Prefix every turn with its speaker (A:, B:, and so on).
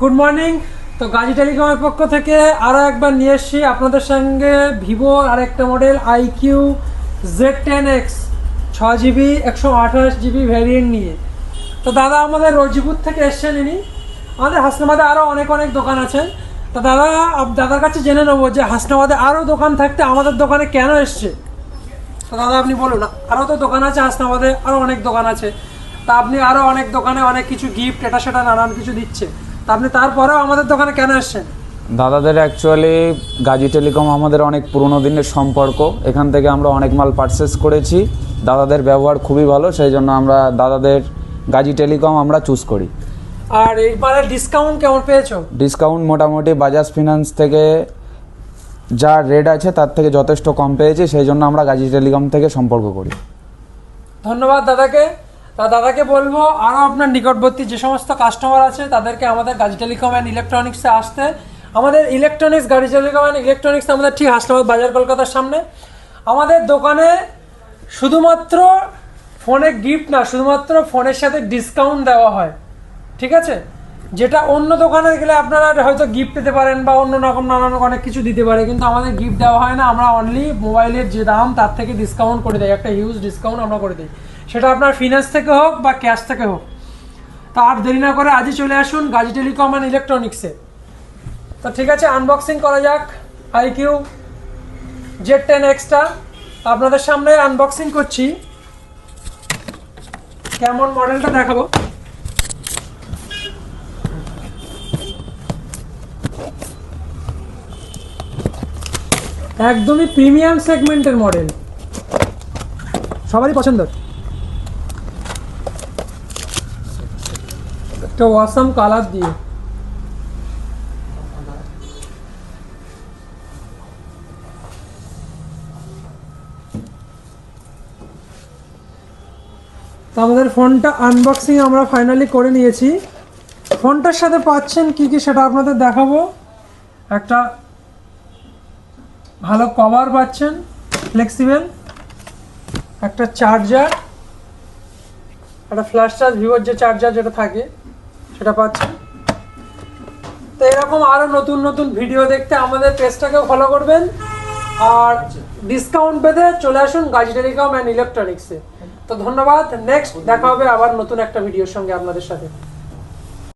A: Good morning. তো গাজী টেলিকমের পক্ষ থেকে আরও একবার নিয়ে এসেছি আপনাদের সঙ্গে ভিভোর আরেকটা model IQ Z10X 6GB 128GB variant নিয়ে। তো দাদা আমাদের রোজিপুর থেকে এসছেন ইনি। আমাদের হাসনাবাদে আরও অনেক দোকান আছে। তো দাদার কাছে জেনে নেবো যে হাসনাবাদে আরও দোকান থাকতে আমাদের দোকানে কেন এসছে। তো দাদা আপনি বলুন, আরও তো দোকান আছে হাসনাবাদে, আরও অনেক দোকান আছে, তা আপনি আরও অনেক দোকানে অনেক কিছু গিফট এটা সেটা নানান কিছু দিচ্ছে, তা আপনি তারপরেও আমাদের দোকানে কেন এসছেন?
B: দাদাদের অ্যাকচুয়ালি গাজী টেলিকম আমাদের অনেক পুরনো দিনের সম্পর্ক, এখান থেকে আমরা অনেক মাল পারচেস করেছি। দাদাদের ব্যবহার খুবই ভালো, সেই জন্য আমরা দাদাদের গাজী টেলিকম আমরা চুজ করি।
A: আর এইবারে ডিসকাউন্ট কেমন পেয়েছো?
B: ডিসকাউন্ট মোটামুটি বাজাজ ফিনান্স থেকে যা রেট আছে তার থেকে যথেষ্ট কম পেয়েছি, সেই জন্য আমরা গাজী টেলিকম থেকে সম্পর্ক করি।
A: ধন্যবাদ দাদাকে। দাদাকে বলবো আরও আপনার নিকটবর্তী যে সমস্ত কাস্টমার আছে তাদেরকে আমাদের গাজী টেলিকম অ্যান্ড ইলেকট্রনিক্সে আসতে। আমাদের electronics Gazi telecom and electronics আমাদের ঠিক হাসনাবাদ বাজার কলকাতার সামনে। আমাদের দোকানে শুধুমাত্র ফোনে গিফট না, শুধুমাত্র ফোনের সাথে ডিসকাউন্ট দেওয়া হয়, ঠিক আছে? যেটা অন্য দোকানে গেলে আপনারা হয়তো গিফট পেতে পারেন বা অন্য রকম নানান অনেক কিছু দিতে পারে, কিন্তু আমাদের গিফট দেওয়া হয় না। আমরা অনলি মোবাইলের যে দাম তার থেকে ডিসকাউন্ট করে দিই, একটা হিউজ ডিসকাউন্ট আমরা করে দিই, সেটা আপনার ফিনান্স থেকে হোক বা ক্যাশ থেকে হোক। তা আর দেরি না করে আজই চলে আসুন গাজী টেলিকম অ্যান্ড ইলেকট্রনিক্সে। তো ঠিক আছে, আনবক্সিং করা যাক আইকিউ Z10X-টা। আপনাদের সামনে আনবক্সিং করছি, কেমন মডেলটা দেখাবো। একদমই প্রিমিয়াম সেগমেন্টের মডেল, সবারই পছন্দ। একটা ওয়াসাম কালার দিয়ে তো আমাদের ফোনটা আনবক্সিং আমরা ফাইনালি করে নিয়েছি। ফোনটার সাথে পাচ্ছেন কি কি সেটা আপনাদের দেখাবো। একটা ভালো কভার পাচ্ছেন ফ্লেক্সিবল, একটা চার্জার, একটা ফ্ল্যাশ চার্জ ভিভোর যে চার্জার যেটা থাকে সেটা পাচ্ছেন। তো এরকম আরও নতুন ভিডিও দেখতে আমাদের পেজটাকেও ফলো করবেন, আর ডিসকাউন্ট পেতে চলে আসুন গাজী টেলিকম অ্যান্ড ইলেকট্রনিক্সে। তো ধন্যবাদ, নেক্সট দেখা হবে আবার নতুন একটা ভিডিওর সঙ্গে আপনাদের সাথে।